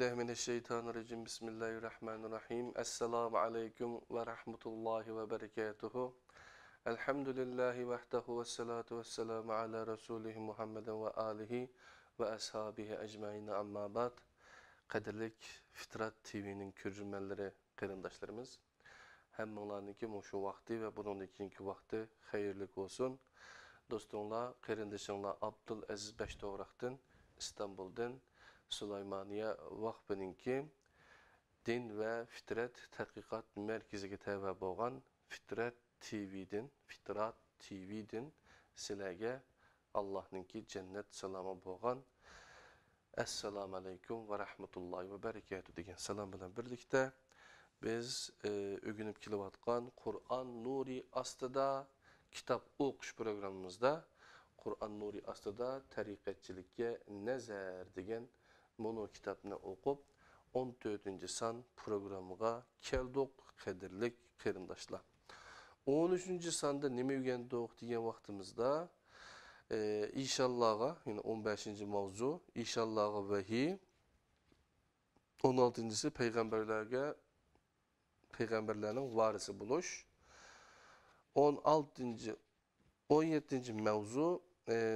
Euzubillahimineşşeytanirracim. Bismillahirrahmanirrahim. Esselamu aleyküm ve rahmetullahi ve berekatuhu. Elhamdülillahi vahdehu ve salatu ve selamu ala Resulihi Muhammeden ve alihi ve ashabihi ecmaîn amma ba'd. Kadirlik Fitrat TV'nin körürmenleri, kırındaşlarımız. Hemmelarınki şu vakti ve bunun ikinci vakti hayırlık olsun. Dostumla, kırındaşımla Abdülaziz Beştoğrak'tan, İstanbul'dan, Süleymaniye Vakfı'nınki Din ve Fitrat Tədqiqat Mərkəziga təvə bolğan Fitrat TV'den sizlərə Allah'ınki cennet salamı bolğan Esselamu aleyküm ve rahmetullahi ve berekatuhu degan salam bilan birlikte biz ögünüp kilovatkan Kur'an Nuri astıda kitap okuş programımızda Kur'an Nuri astıda tariqatçılıkka nazar degan mono kitapını okup 14. san programıga keldik kadirlik kırındaşlar. 13. sanda nime öğrendik degan vaqtimizda inşallah'a yine 15. mavzu inşallah'a vahiy 16. peygamberlerin varisi buluş 17. mavzu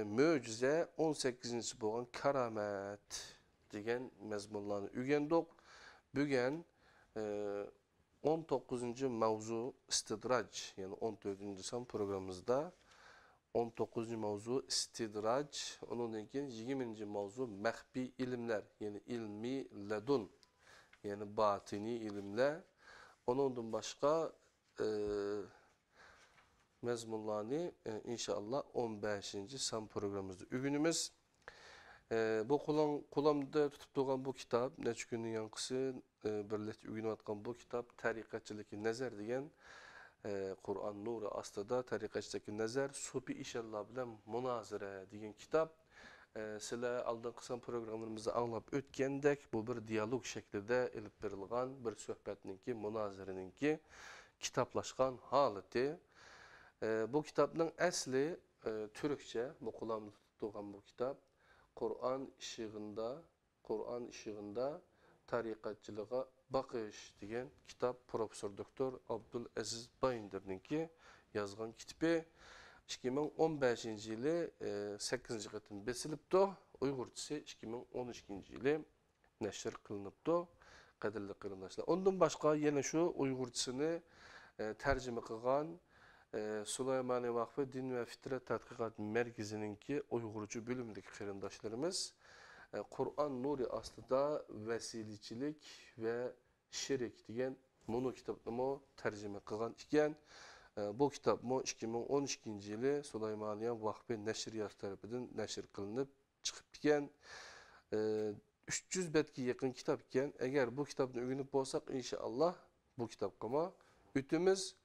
möcize 18. bolğan karamet degan mezmunlarni öğrendik. Bugün 19. mavzu istidrac yani 14. san programımızda 19. mavzu istidrac, onundan keyin 20. mavzu mahbi ilimler yani ilmi ledun yani batini ilimler. Onundan başka mezmunlarını inşallah 15. san programımızda öğünümüz. Bu kulağımda tutup durgan bu kitap, neçə günün yankısı birlikte öğünüp atkan bu kitap tariqatçılıkı nazar degan Kur'an Nuri astıda tariqatçılıkı nazar Sufi inşallah bilen münazara degan kitap. Sizler aldığın san programlarımızda anlap ötkendek bu bir diyalog şeklinde elip verilgan bir söhbetninki, münazarınınki kitaplaşkan haleti. Bu kitabın asli Türkçe, bu kulağımda tutup durgan bu kitap. Kur'an ışığında tariqatçılığa bakış degan kitap Profesör Doktor Abdülaziz Bayındır'ınki yazgan kitabı 2015 yılı 8. qatım besilipdi. Uygurçası 2012 yılı neşr kılınıpdı. Kadirli kırındaşlar. Ondan başka yine şu Uygurçasını tercüme kılgan Süleymaniye Vakfı Din ve Fitrat Tədqiqat Mərkəzininki Uygurcu bölümündeki kırındaşlarımız Kur'an Nuri aslıda vesiliçilik ve şirk degan mono kitapını tercüme kılgan iken bu kitap 2012 yılı Süleymaniye Vakfı Neşriyat tarafından neşr kılınıp çıkıp iken 300 betki yakın kitap iken eğer bu kitabını öğrenip olsak inşallah bu kitap kama ütümüz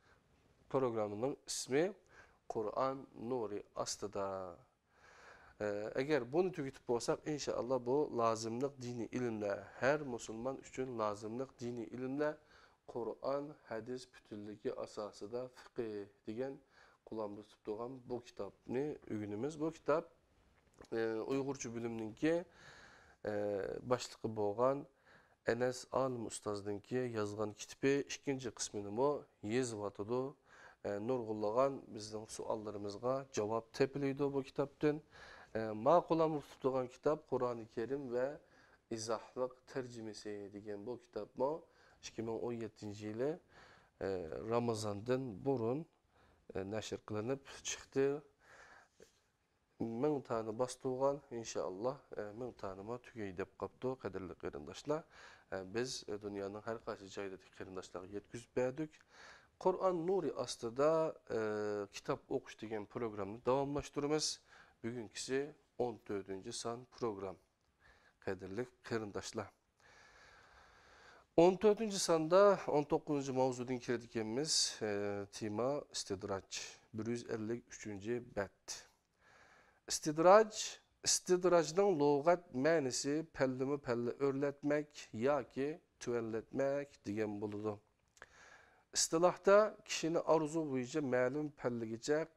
programının ismi Kur'an Nuri astıda. Eğer bunu tüketip olsak inşallah bu lazımlık dini ilimle her Müslüman için lazımlık dini ilimle Kur'an hadis bütünlüğü asası da fıkıh degan kulağımda tuttuğum bu kitapni öğünümüz. Bu kitap Uygurcu bölümününki başlığı bolğan Enes Alim Ustazdınki yazgan kitabı ikinci kısmını mı yazıvatıdı. Nurgullan bizden suallarımızga cevap tepiliydi bu kitaptan. Makulamı tutulan kitap Kur'an-ı Kerim ve izahlık tercümesi degan bu kitap mı 2017 yılı Ramazan'dan burun neşr kılınıp çıktı. 1000 tane bastığan inşallah 1000 tanıma tügeyi dep kaptı kadirli kırındaşlar. Biz dünyanın her qaysı joydaki kırındaşlarga yetkizip berdik. Kur'an Nuri astıda kitap okuş degan programını davamlaştırırız. Bugünkisi 14. san program. Kadirli kırındaşlar. 14. sanda 19. mavzudun kirdikemiz tema istidraç. 153. bet. İstidracның lügat mənisi pəllimi örletmek ya ki tüvelletmek degan buludu. İstilahda kişini arzu boyunca ma'lum pelligice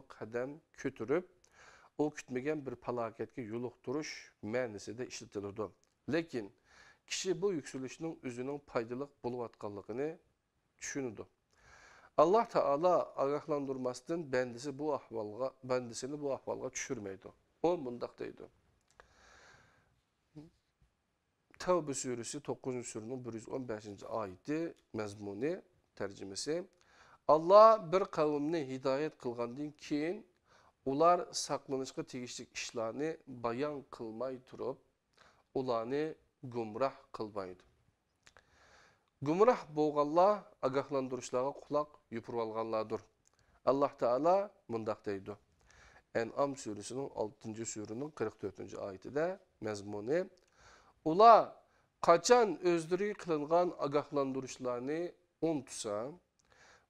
kadem kötürüp o kütmegen bir palaketke yoluqturuş ma'nisi de işletilirdi. Lekin kishi bu yükselişinin özünün paydalık buluvatkanlığını düşünüdü. Allah Teala agahlandırmasından bendisini bu ahvalga düşürmeydi. O mundaq deydi. Tevbe suresi 9. surunun 115. ayeti mezmuni tercümesi. Allah bir kavimni hidayet kılgandan keyin ular saklanışqa tegishlik ishlarni bayon qilmay turib, ularni gumroh qilmaydi. Gumroh bo'lganlar agahlantirishlarga quloq yupirib olganlardir. Alloh taolo mundaq deydi. En'am suresining 6. surunun 44. oyatida mazmuni ular qachon o'zlariga qilingan agahlantirishlarni unutsa,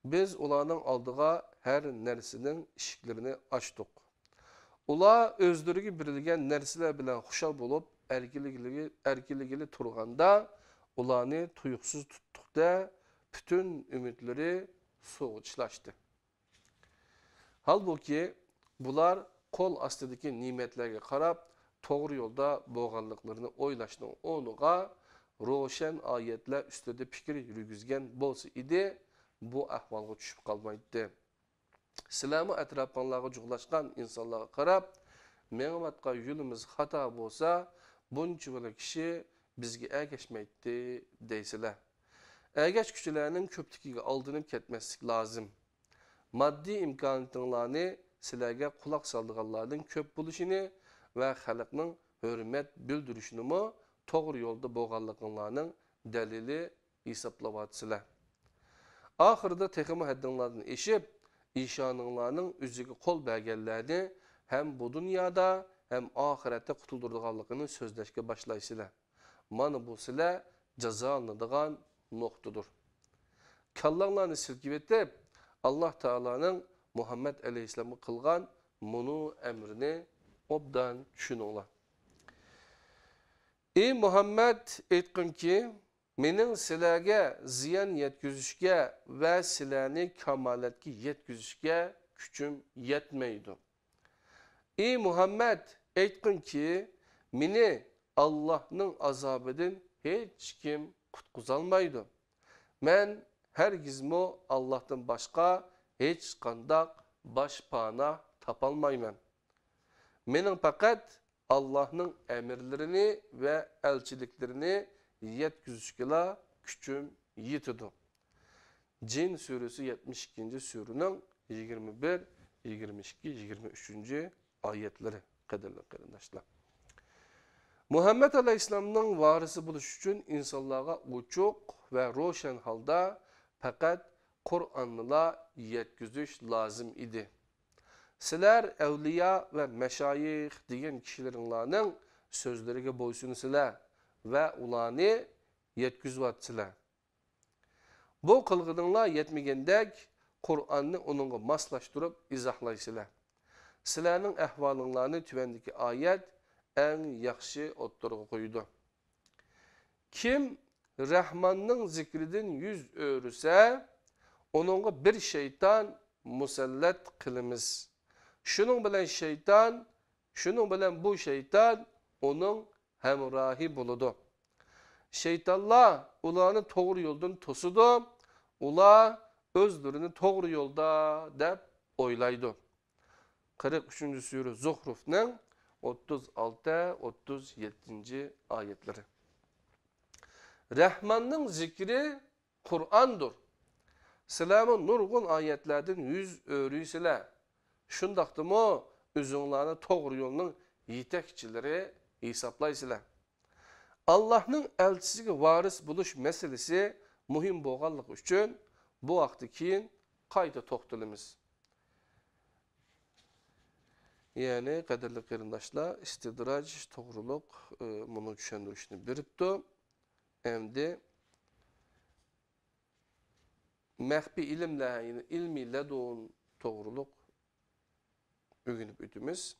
biz ularning oldiga her narsaning eshiklarini ochdik. Ular o'zlariga berilgan narsalar bilan xushal bo'lib, erkinligini turganda ularni tuyuqsiz tutdiqda bütün umidlari so'g'ichlashdi. Halbuki bular qo'l ostidagi ne'matlarga qarab, to'g'ri yo'lda bo'lganliklarini o'ylashning o'rniga ro'shan oyatlar ustida fikr yurgizgan bo'lsa edi, bu ahvolga tushib qolmaydi. Sizlarmi atrofingizga joylashgan insonlarga qarab, menvatgan yo'limiz xato bo'lsa, buncha kishi bizga ergashmaydi deysizlar. Ergashuvchilarning ko'pligiga aldanib ketmaslik lozim. Maddi imkoniyatlarni sizlarga quloq solganlarning ko'p bo'lishini va xalqning hurmat bildirishini to'g'ri yo'lda bo'lganliklaringlarning dalili hisoblayapsizlar. Ahirda texmi haddinglardan eshib, ishoninglarning o'ziga qo'l berganlarni hem bu dunyoda hem oxiratda qutuldirganligini so'zlashga başlaysizlar. Mana bu sizlar jazolanadigan nuqtadir. Kallanglarni silkib etib, Alloh taolaning Muhammad alayhissalomga qilgan munu emrini obdan tushuninglar. Ey Muhammad, aytqinki, mening sizlarga ziyon yetkazishga va sizlarni kamolatga yetkazishga kuchim yetmaydi. Ey Muhammad, aytqinki, meni Allohning azobidan hech kim qutqizolmaydi. Men hergizmo Allohdan boshqa hech qanday boshpana topolmayman. Mening faqat Allah'ın emirlerini ve elçiliklerini yetkizishga kuchum yetidi. Cin suresi 72. surunun 21, 22, 23. ayetleri qadrli qarindoshlar. Muhammed Aleyhisselam'ın varisi buluş için insanlara uçuk ve roşan halda fakat Kur'an'la yetkizish lazım idi. Sizler evliya ve meşayih degan kişilerin sözleriga bo'ysunsizlar ve ularni yetkizyapsizlar. Bu qilg'ininglar yetmagandek Qur'onni uningga moslashtirib izohlaysizlar. Sizlarning ahvolinglarni tuvandagi oyat eng yaxshi o'ttirib qo'ydi. Kim Rahmanning zikridan yuz o'risa, uningga bir shayton musallat qilamiz. Şunun bilen bu şeytan onun hemrahi buludu. Şeytanlar ularını doğru yoldan tosudu. Ular özlerini doğru yolda dep oylaydı. 43. sure Zuhruf'un 36-37. ayetleri. Rahman'ın zikri Kur'an'dır. Sizlarning nurgun ayetlerden yüz öğrüysizler. Şundaqdımı özünlərini doğru yolunun yetekçileri hesaplaysizlar. Allah'ın elçisiga varis buluş meselesi muhim bo'lganlik uchun bu vaqtdan keyin qayta to'xtalamiz. Yani qadrli qarindoshlar, istidraj to'g'riliq buni tushuntirishni beribdi. Endi maxfiy ilmlar, yani ilmi ladun to'g'riliq öğünüp ötümüz.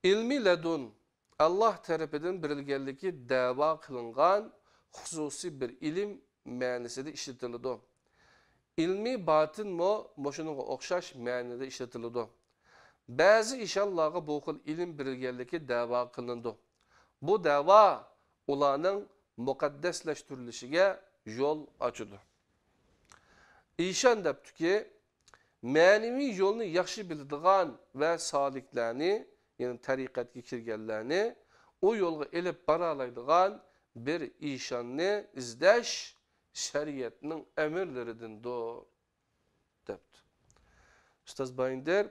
İlmi ledun Allah tarafından berilganligi da'vo qilingan xususiy bir ilim ma'nosida ishlatiladi. İlmi batin mo moshunga o'xshash ma'noda ishlatiladi. Ba'zi ishonlarga bu xil ilm berilganligi da'vo qilindi. Bu da'vo ularning muqaddaslashtirilishiga yo'l ochadi. İşan deptiki, ma'naviy yo'lni yaxshi biladigan va soliklarni, ya'ni tariqatga kirganlarni o yo'lga elib bora oladigan bir ishonni izlash shariatning amirlaridandir, debdi. Ustoz Bayındır,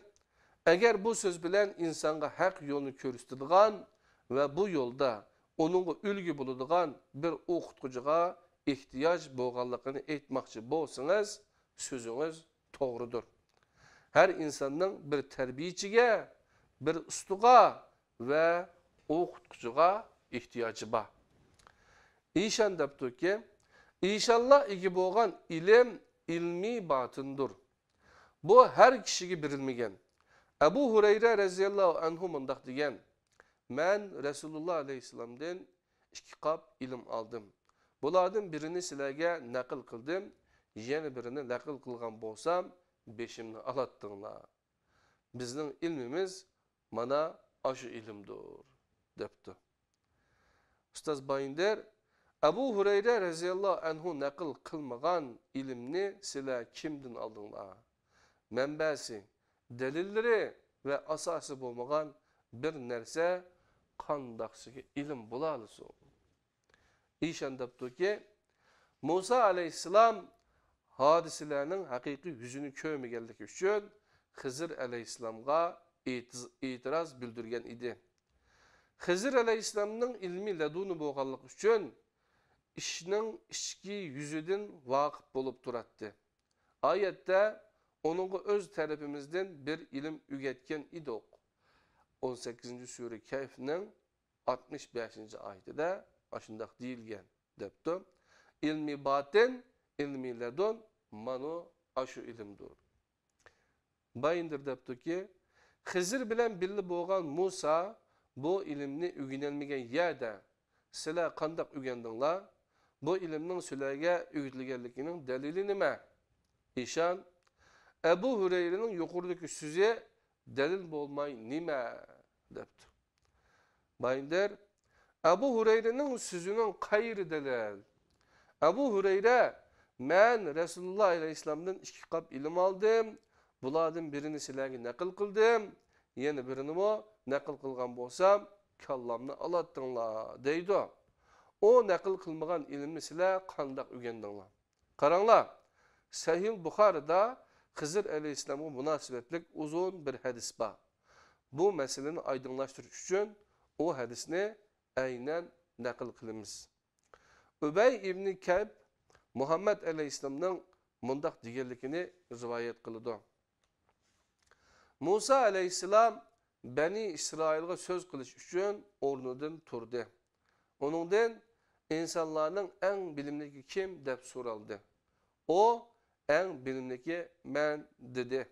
agar bu so'z bilan insonga haq yo'lni ko'rsatadigan va bu yo'lda onunga ulgu bo'ladigan bir o'qituvchiga ehtiyoj bo'lganligini aytmoqchi bo'lsangiz, so'zingiz to'g'ridir. Her insanın bir terbiyeçiye, bir ustuğa ve o'qituvchiga ihtiyacı var. İşan depti ki, inşallah iki bo'lgan ilim ilmi batındır. Bu her kişiye birilmegen. Ebu Hureyre raziyallahu anhu mundaq degan: "Men Resulullah aleyhisselam'dan 2 qap ilim aldım. Bulardan birini sizlarga naql qildim, yana birini naql qilgan bo'lsam, beşimni alattыңlar. Bizning ilmimiz mana aşı ilimdir," depti. Ustoz Bayındır, Ebu Hureyre raziyallahu anhu naql qilmagan ilimni sizlar kimdan aldыңlar? Manbasi, delilleri ve asası bo'lmagan bir narsa qandaqsiga ilim bo'lalısı. İşan depti ki, Musa aleyhisselam hadiselerinin haqiqiy yüzünü ko'rmaganligi uchun Xizr aleyhisselamga itiraz bildirgan idi. Xizr aleyhisselamning ilmi laduni bo'lganligi uchun ishning ichki yuzidan vaqif bo'lib turadi. Oyatda onunga öz tarafimizdan bir ilim ügetken idik. 18. sure Kehf'nin 65. ayetida aşındaq deyilgen depti. İlmi batin, ilmi ledun, manu aşu ilimdir. Bayındır depti ki, Xizr bilen birli bo'lgan Musa bu ilimni üginelmegen yerde sizlar qandaq ügendinglar? Bu ilimning sizlarga ügitilganligining dalili nima? İşan, Ebu Hureyre'nin yuqoridagi so'zi dalil bo'lmay nima depti. Bayındır, Ebu Hureyre'nin sözünün qayri dalil? Ebu Hureyre, "Men Resulullah aleyhisselam'dan 2 qap ilim aldım. Bulardan birini sizlarga naql qildim. Yana birini mo naql qilgan bo'lsam, kallamni alattыңlar," deydi. O naql qilmagan ilmni sizlar qandaq o'rgandinglar? Qaranglar, Sahih Buxarida Xizr aleyhisselamga münasebetlik uzun bir hadis var. Bu meseleni aydınlaştırış için o hadisni aynen naql qilamiz. Ubay ibn Ka'b Muhammed aleyhisselamning mundaq deganligini rivoyat qildi. Musa aleyhisselam Bani İsrail'ga söz qilish uchun o'rnidan turdi. Onundan insanların en bilimlisi kim deb so'raldi. O en bilimlisi men dedi.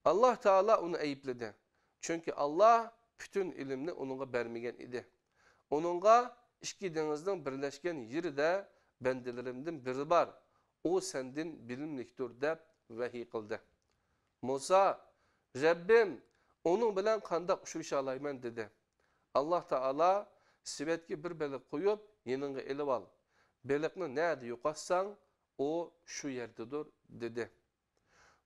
Allah Teala onu ayıpladı. Çünkü Allah bütün ilimni onunla vermegen idi. Onunla iki denizden birleşken yeri de bendelerimden biri var. O sendin bilimliktir deb vahiy qildi. Musa, Rabbim onun bilen qandaq uçuşa alayman dedi. Allah Teala sivetki bir belik koyup yanına elib al. Belikni nerede yoqatsan o şu yerdedir dedi.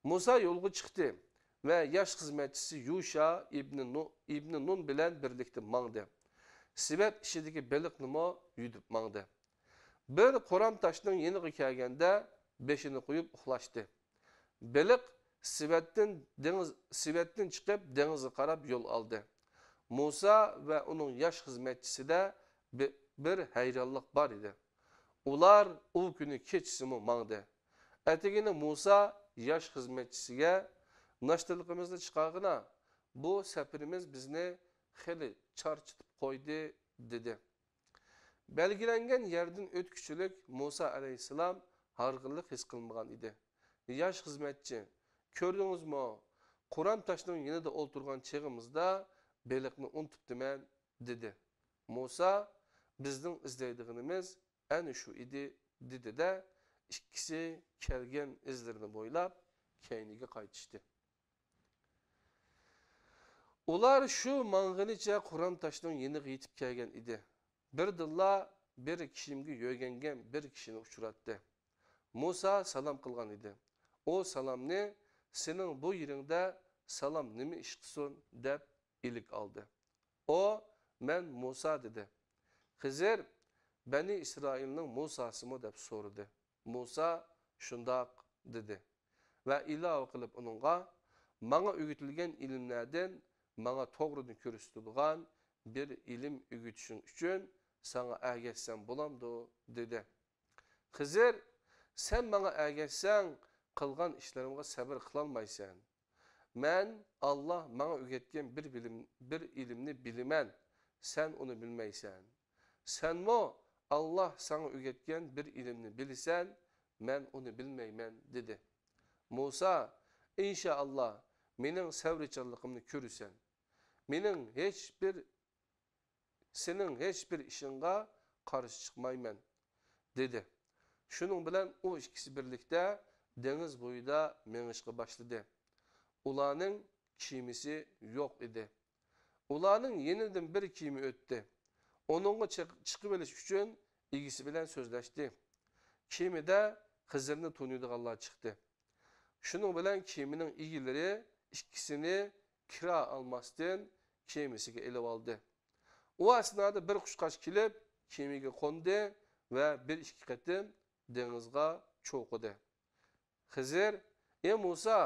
Musa yolga çıktı ve yaş hizmetçisi Yuşa İbni Nun bilen birlikte mangdı. Sivet işideki belikni mo yudip mangdı. Bir Quram taşının yanına kelgende beşini koyup uxlaştı. Belik sivetten çıkıp denize qarab yol aldı. Musa ve onun yaş hizmetçisi de bir hayranlık var idi. Ular o günü keçisimi mangdı. Ertegini Musa yaş hizmetçisiye naştırlıkımızda çıkargına bu seferimiz bizni xeli çarçıtıp koydu dedi. Belgilengen yerden ötküçülük Musa aleyhisselam hargınlık his kılmagan idi. Yaş hizmetçi, gördünüz mü? Kur'an taşının yanında oturgan çağımızda belikni unutup men dedi. Musa bizden izleydiğimiz en şu idi dedi de ikisi kelgen izlerini boylap keyniga qaytıştı. Ular şu mang'inicha Quram taşının yeni yetip kelgen idi. Bir dilla bir kishimga yo'rgangan bir kishini uchratdi. Musa salom qilgan edi. O salomni sening bu yeringda salom nima ish qilsin deb ilik oldi. O men Musa dedi. Xizr Bani İsrailning Musasimi deb so'radi. Musa shundoq dedi. Va ilova qilib uningga menga o'rgatilgan ilmlardan menga to'g'rini ko'rsatadigan bir ilm o'rgatishing uchun sana ergashsam bo'lamdi dedi. Xizr sen menga ergashsang qilgan ishlarimga sabr qilolmaysan. Men Allah menga o'rgatgan bir ilmni bilaman. Sen onu bilmaysan. Senmo Allah sana o'rgatgan bir ilmni bilsan, men onu bilmayman dedi. Musa, inşallah mening savrichanligimni ko'rsan. Sening hech bir ishingga qarshi chiqmayman dedi. Shuning bilan u ikkisi birlikda dengiz bo'yida mengishga boshladi. Ularning kiyimisi yo'q edi. Ularning yenidan bir kiyimi o'tdi. Onunga chiqib olish uchun egisi bilan so'zlashdi. Kiyimida Xizrni taniydiganlar chiqdi. Shuning bilan kiyimining egilari ikkisini kira olmasdan kiyimisiga elib oldi. O asnoda bir qushqash kelib, kiyimiga qo'ndi va bir ikki qatim dengizga cho'qidi. Xizr, "Ey Musa,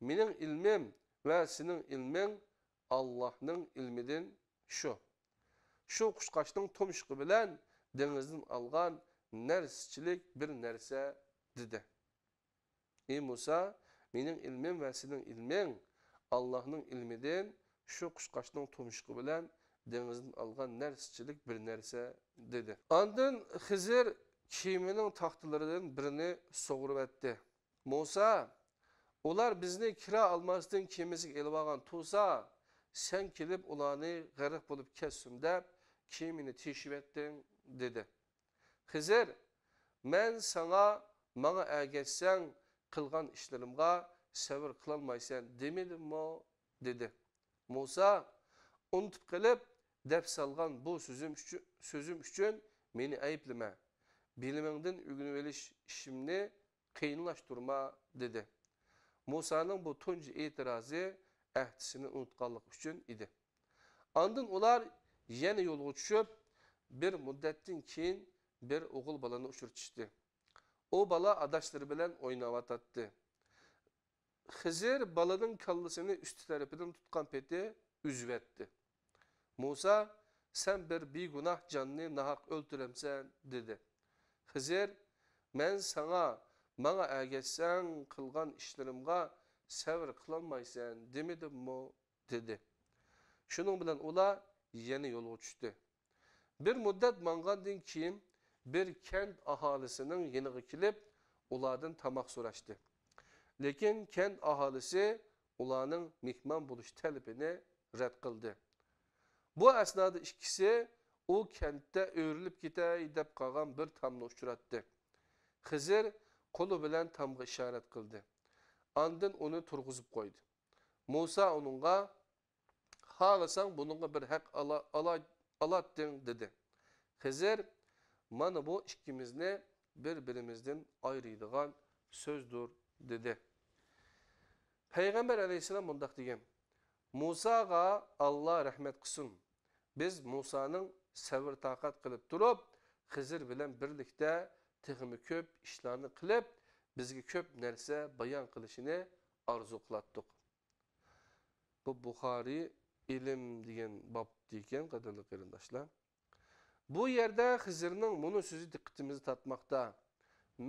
mening ilmim va sening ilming Allohning ilmidan shu. Shu qushqashning tumshuqi bilan dengizdan olgan narsachilik bir narsa" dedi. "Ey Musa, mening ilmim va sening ilming Allohning ilmidan shu qushqashning tumshuqi bilan dengizdan olgan narsachilik bir narsa" dedi. Ondan Xizr kiyimining taxtalaridan birini sug'urib etdi. "Musa, ular bizni kira olmasdan kiyimisiga elib olgan tursa, sen kelib ularni g'arq bo'lib ketsin deb kiyimini teshib etding" dedi. Xizr, "Men sana menga ergashsang qilgan ishlarimga sabr qilolmaysan demedimmi?" dedi. Musa, "Unutib qilib deb salgan bu sözüm uchun meni ayblama. Bilimingdan o'rganib olish ishimni qiyinlashtirma" dedi. Musa'nın bu tunji e'tirozi ahdisini unutganlik uchun edi. Ondan ular yana yo'lga tushib, bir muddatdan keyin bir o'g'il balani uchirtishdi. O bala adashlari bilan o'ynayotdi. Xizr balaning kallasini üst tarafidan tutgan peti uzib etdi. Musa, "Sen bir begunoh jonni nahaq o'ltiramsan" dedi. Xizr, "Men sana menga ergashsang qilgan ishlarimga sabr qilolmaysan demedimmi?" dedi. Shuning bilan ular yana yo'lga tushdi. Bir muddat mangandan keyin bir kent aholisining yeniga kelib, ulardan tamoq so'rashdi. Lekin kent aholisi ularning mehmon bo'lish talabini rad qildi. Bu asnoda ikkisi u kentda o'rilib ketay deb qolgan bir tomni uchratdi. Xizr qo'li bilan tomga ishorat qildi. Ondan uni turg'izib qo'ydi. Musa uningga, "Xohlasang buningga bir haq olatding" dedi. Xizr, "Mana bu ikkimizni bir-birimizdan ayıradigan so'zdir" dedi. Payg'ambar alayhisalom bundoq degan: "Musaga Allah rahmat qilsin. Biz Musaning sabr taqat qilib turib, Xizr bilan birlikda texmi ko'p ishlarni qilib, bizga ko'p narsa bayon qilishini orzu qilatdik." Bu Buxoriy ilm degan bob degan qadrli qarindoshlar. Bu yerda Xizrning buni so'zi diqqatimizni tortmoqda.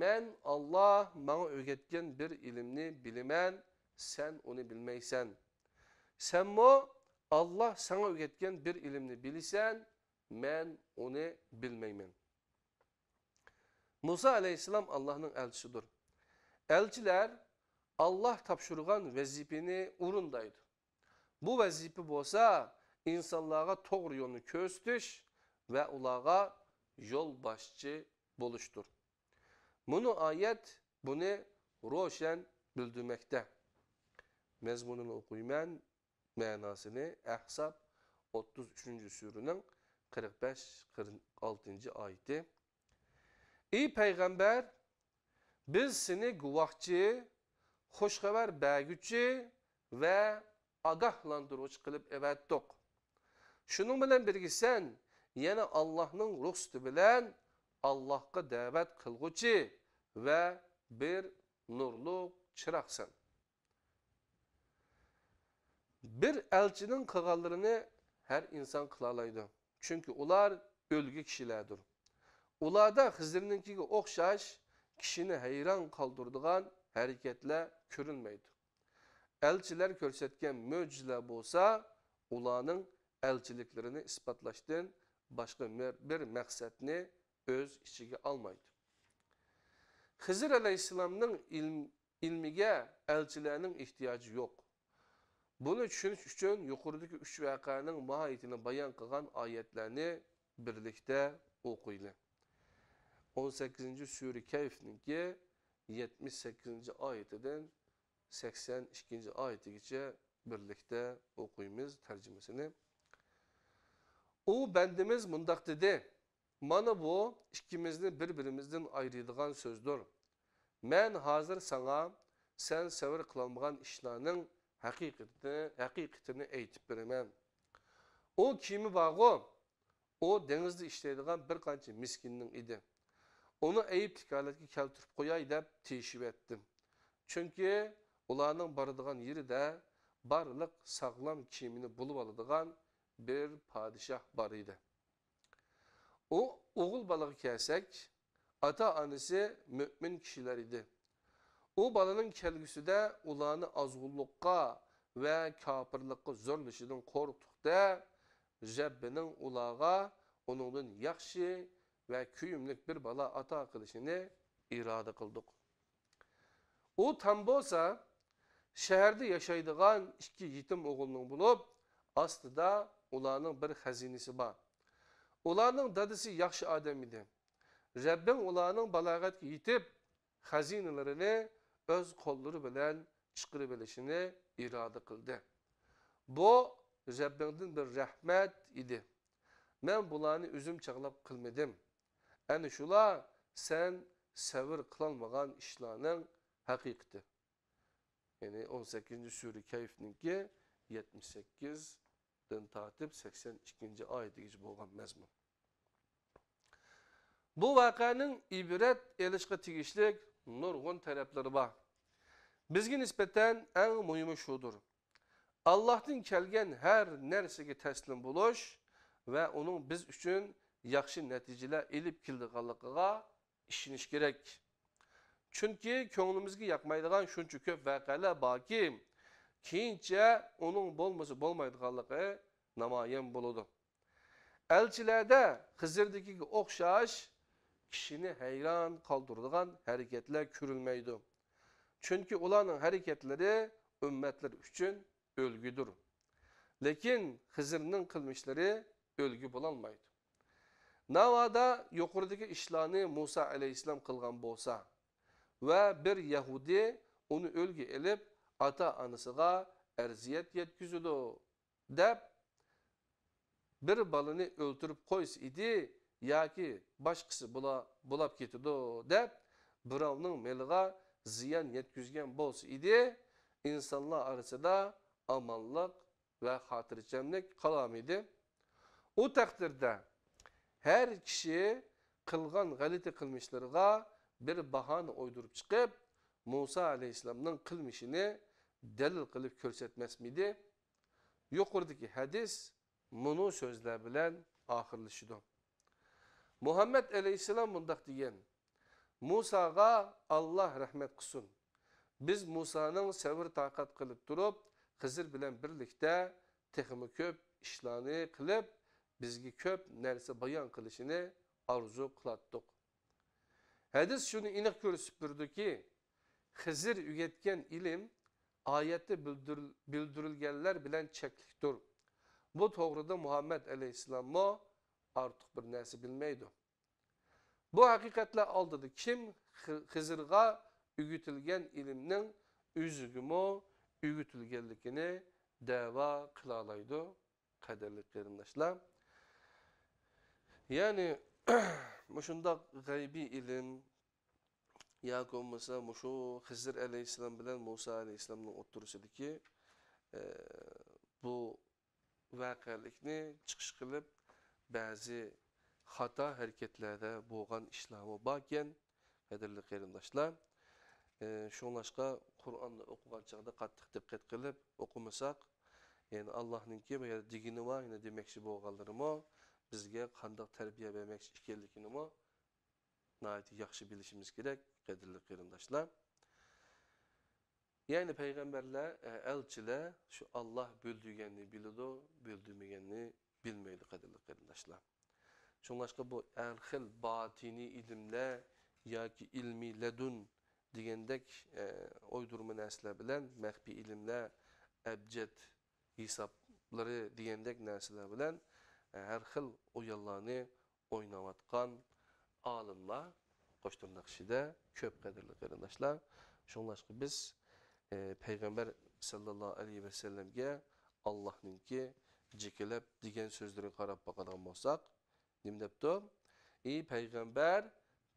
"Men Allah menga o'rgatgan bir ilmni bilaman, sen onu bilmaysan. Senmo Allah sana o'rgatgan bir ilmni bilsan, men onu bilmayman." Musa aleyhisselam Allah'ın elçisidir. Elçiler Allah topşırgan vazifeni o'rindaydi. Bu vazife bo'lsa, insonlarga to'g'ri yo'lni ko'rsatish ve ularga yol başçı buluştur. Bunu ayet bunu roşen bildirmekte. Mezmununu okuyman, manasını Ahzab 33. surenin 45-46 ayeti. Ey peygamber, biz seni guvahçı, hoşxabar bergüçü ve agahlandırıcı kılıp evettik. Şunun bilen birgi sen, yana Allah'ın ruhsatı bilen Allah'a davet kılgıcı ve bir nurlu çıraqsan. Bir elçinin kıgallarını her insan kılalaydı. Çünkü ular ölgü kişilerdir. Ularda Hızır'ınkiga okşaş, kişini hayran kaldırdıgan hareketler görünmeydi. Elçiler körsetken möcüzeler bolsa, ularning elçiliklerini ispatlaştın, başka bir maksatni öz içine almaydı. Hızır Aleyhisselam'ın ilmige elçilerinin ihtiyacı yok. Bunu düşünüş için yukarıdaki 3 vakanın mahiyetini bayan kılan ayetlerini birlikte okuyalım. 18. Sure Kehf'ninki 78. ayetinden 82. ayetigacha birlikte okuyumuz tercümesini. O bendimiz mundaq dedi. Mana bu ikimizni bir-birimizden ayrıydigan sözdür. Men hazır sana sen sevir kılınmagan işlarning haqiqatini aytib beraman. O kimi bağı? O denizde işleydigan bir qancha miskinning idi. Onu ayıp tikaletki keltirip koyay dep teşvik ettim. Çünkü ularning baradigan yeride barliq sağlam kiyimini bulup aladigan bir padişah bar idi. O oğul balığı kelsek, ata anası mümin kişiler idi. O balının kelgüsüde ularını azgulluqqa ve kafirlikqa zorlaşıdan korktukda Rabbinin ulağa onundan yaxşı ve küyümlük bir bala ata kılışını irade kıldık. O tam bolsa şehirde yaşaydıgan iki yetim oğulunun bulup aslında ularning bir hazinesi var. Ularning dadisi yaxshi adam idi. Rabbim ularning balag'atga yetib, xazinalarini öz qo'llari bilan chiqarib olishini iroda qildi. Bu Rabbimdan bir rahmat idi. Men bularni o'zim chaqlab qilmadim. Ana shular sen sabr qilolmagan ishlarning haqiqati. Yani 18. Sure Kehf'ninki 78'den tatip 82. ayetigacha bo'lgan mazmun. Bu vakanın ibret elişqe tegishlik nurg'un tarafları var. Bizga nisbeten en muhimi şudur. Allah'tan kelgen her nersege teslim buluş ve onun biz üçün yaxshi neticeler elip keldiganligiga ishonish kerak. Çünkü ko'nglimizga yoqmaydigan shuncha ko'p voqealar borki, keyincha onun bo'lmaydiganligi namoyon bo'ladi. Elçilerde Hızır'daki okşaş kişini hayran kaldırdıgan hareketler görülmeydi. Çünkü ulanın hareketleri ümmetler için ölgüdür. Lakin Hızır'ın kılmışları ölgü bulanmaydı. Navada yukarıdaki işlerini Musa aleyhisselam kılgan bolsa ve bir Yahudi onu ölgü elip ata anısıga erziyet yetkizidi dep bir balını öldürüp koysa idi ya ki başkası bulap ketidi dep birovning meliga ziyan yetkizgen bolsa idi insanlar arasında amanlık ve hatırcemlik kalamıydı. O takdirde her kişi kılgan galiti kılmışlarına bir bahane uydurup çıkıp Musa aleyhisselam'ın kılmışını delil kılıp körsetmez miydi? Yukarıdaki hadis bunu sözler bilen ahırlaşıdı. Muhammed aleyhisselam mundaq degan. Musa'ga Allah rahmet kılsın. Biz Musa'nın sabır takat kılıp durup Hızır bilen birlikte texmi köp işlerini kılıp bizgi köp nerse bayan kılışını arzu kılattık. Hadis şunu inek görüsüp durdu ki Hızır ügetken ilim ayette bildirilgenler bilen çekliktir. Bu doğruda Muhammed Aleyhisselam'a artık bir nerse bilmeydi. Bu hakikatle aldıdı. Kim Hızır'a ügütülgen ilimnin üzgümü ügütülgenlikini deva kılalaydı. Kaderlik kardeşler. Yani muşundaq gaybi ilim yoki bo'lmasa mushu Xizr alayhissalom bilan Musa alayhissalomning o'tirisidagi bu voqelikni chiqish qilib ba'zi xato harakatlarda bo'lgan ishlarmi bor ekan, qadrli qarindoshlar. Şunlaşqa Qur'onni o'qigan chaqda qattiq diqqat qilib o'qimasak, yani Allohninki bu yerda digini va yana demoqchi bo'lganlarimi bizga qanday tarbiya bermoqchi ekanligini nəhayət yaxşı bilişimiz kerak, qadrli qarindoshlar. Yani peygamberler, elçiler şu Allah böldürgenini bilido, böldürmegenini bilmeydi qadrli qarindoshlar. Şunlaşqa bu el-xil batini ilimler yoki ilmi ledun degendek oydurma narsalar bilan maxfiy ilimlar, abjad hisoblari degendek narsalar bilan har xil o'yinlarni o'ynayotgan olimlar qo'shtirnoq ichida ko'p qadrli qarindoshlar. Shunlashqa biz payg'ambar sallallohu alayhi vasallamga Allohninki jikilab degan so'zlarga qarab boqadigan bo'lsak, nima debdi? Ey payg'ambar,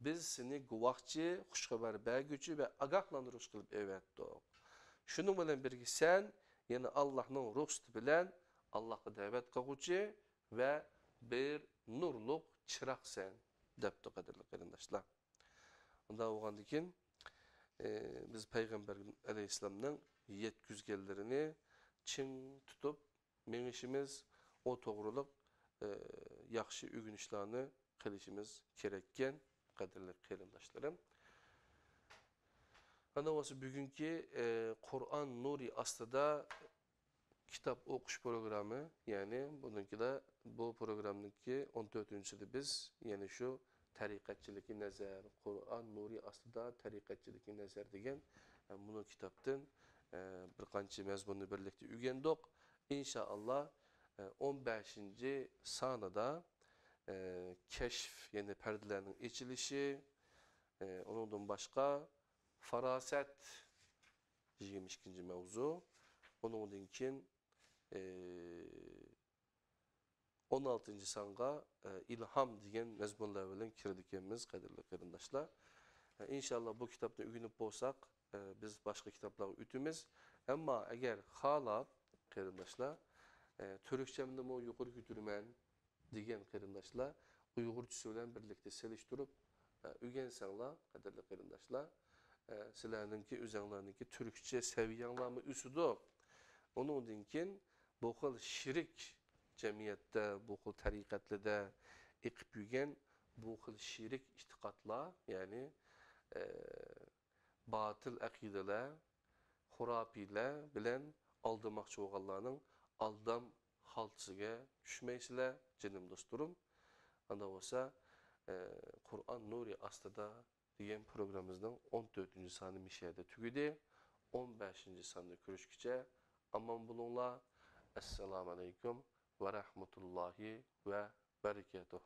biz seni guvohchi, xushxabar berguvchi va ogohlantiruvchi qilib evatdik. Shuning bilan birga sen yana Allohning ruxsati bilan Allohga da'vat qilguvchi va bir nurliq chiroqsan debdi qadrli qarindoshlar. Unda o'g'andan keyin biz payg'ambar alayhissalomning yetkizganlarini chin tutib mengishimiz, o to'g'riliq yaxshi o'rganishlarni qilishimiz kerak ekan, qadrli qarindoshlarim. Ana o'sha bugungi Qur'on nuri ostida kitap o'qish programı, yani bununkida bu programniki 14-sida biz yani shu tariqatchilikka nazar, Qur'on nuri ostida tariqatchilikka nazar degan bunu kitapdan bir qancha mazmunni birlikda o'rgandik. İnşallah 15-sonida keşf, yani perdelerinin içilişi, onundan başka faraset 22. mevzu, onundan keyin 16. songa ilham degan mazmunlar bilan kirdikanmiz qadrli qarindoshlar. İnşallah bu kitapni o'rganib bo'lsak, biz boshqa kitaplarga o'tamiz. Ammo agar xohlab qarindoshlar Türkçemni mo yuqori ko'tiraman degan qarindoshlar Uyg'urchasi bilan birlikda selishtirib o'rgansanglar, qadrli qarindoshlar, sizlarninki o'zinglarninki Türkçe saviyanlarni o'sidi. Onundan keyin bu xil shirik jamiyatda, bu xil tariqatlarda eqib yurgan bu xil shirik i'tiqodlar, ya'ni batil aqidalar, xurofiylar bilan aldamoqchi bo'lganlarning aldam haltisiga tushmaysizlar, jinim do'stlarim. Ana bo'lsa Qur'on nuri ostida degan programmamizning 14-soni mishada tugadi. 15-sonda ko'rishguncha aman bo'linglar. Assalomu alaykum va rahmatullohi va barakatuh.